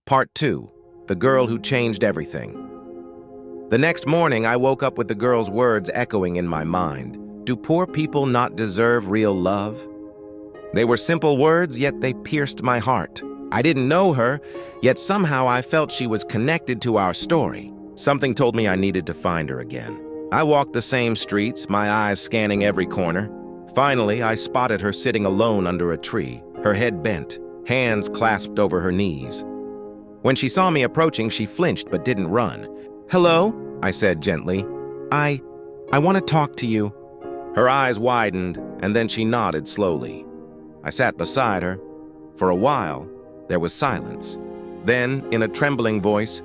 Part 2. The Girl Who Changed Everything. The next morning, I woke up with the girl's words echoing in my mind. Do poor people not deserve real love? They were simple words, yet they pierced my heart. I didn't know her, yet somehow I felt she was connected to our story. Something told me I needed to find her again. I walked the same streets, my eyes scanning every corner. Finally, I spotted her sitting alone under a tree, her head bent, hands clasped over her knees. When she saw me approaching, she flinched but didn't run. "Hello?" I said gently. I want to talk to you." Her eyes widened, and then she nodded slowly. I sat beside her. For a while, there was silence. Then, in a trembling voice,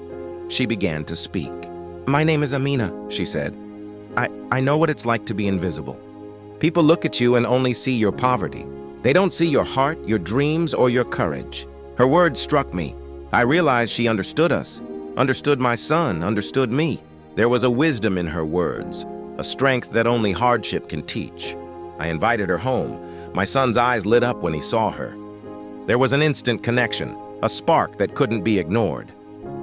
she began to speak. "My name is Amina," she said. I know what it's like to be invisible. People look at you and only see your poverty. They don't see your heart, your dreams, or your courage." Her words struck me. I realized she understood us, understood my son, understood me. There was a wisdom in her words, a strength that only hardship can teach. I invited her home. My son's eyes lit up when he saw her. There was an instant connection, a spark that couldn't be ignored.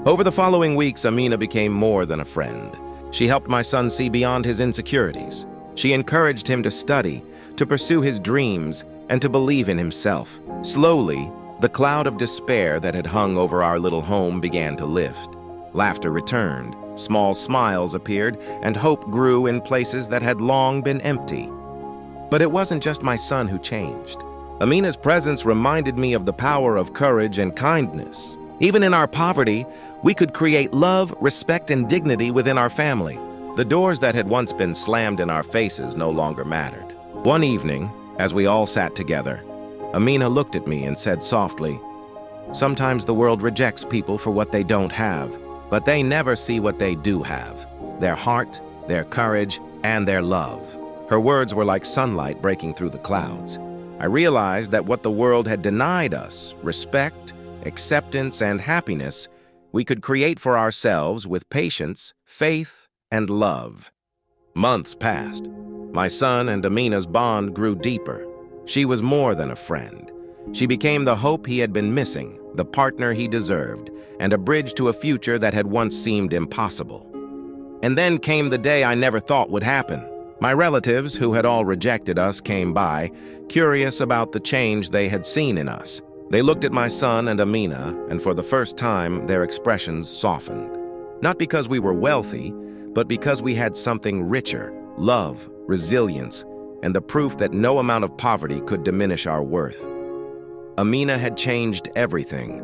Over the following weeks, Amina became more than a friend. She helped my son see beyond his insecurities. She encouraged him to study, to pursue his dreams, and to believe in himself. Slowly, the cloud of despair that had hung over our little home began to lift. Laughter returned, small smiles appeared, and hope grew in places that had long been empty. But it wasn't just my son who changed. Amina's presence reminded me of the power of courage and kindness. Even in our poverty, we could create love, respect, and dignity within our family. The doors that had once been slammed in our faces no longer mattered. One evening, as we all sat together, Amina looked at me and said softly, "Sometimes the world rejects people for what they don't have, but they never see what they do have, their heart, their courage, and their love." Her words were like sunlight breaking through the clouds. I realized that what the world had denied us, respect, acceptance, and happiness, we could create for ourselves with patience, faith, and love. Months passed. My son and Amina's bond grew deeper. She was more than a friend. She became the hope he had been missing, the partner he deserved, and a bridge to a future that had once seemed impossible. And then came the day I never thought would happen. My relatives, who had all rejected us, came by, curious about the change they had seen in us. They looked at my son and Amina, and for the first time, their expressions softened. Not because we were wealthy, but because we had something richer: love, resilience, and the proof that no amount of poverty could diminish our worth. Amina had changed everything.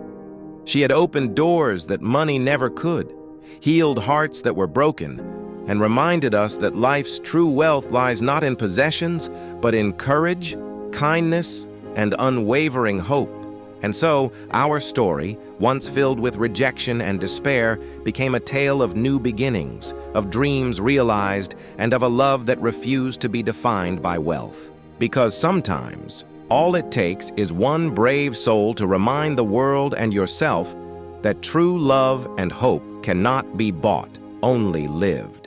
She had opened doors that money never could, healed hearts that were broken, and reminded us that life's true wealth lies not in possessions, but in courage, kindness, and unwavering hope. And so, our story, once filled with rejection and despair, became a tale of new beginnings, of dreams realized, and of a love that refused to be defined by wealth. Because sometimes, all it takes is one brave soul to remind the world and yourself that true love and hope cannot be bought, only lived.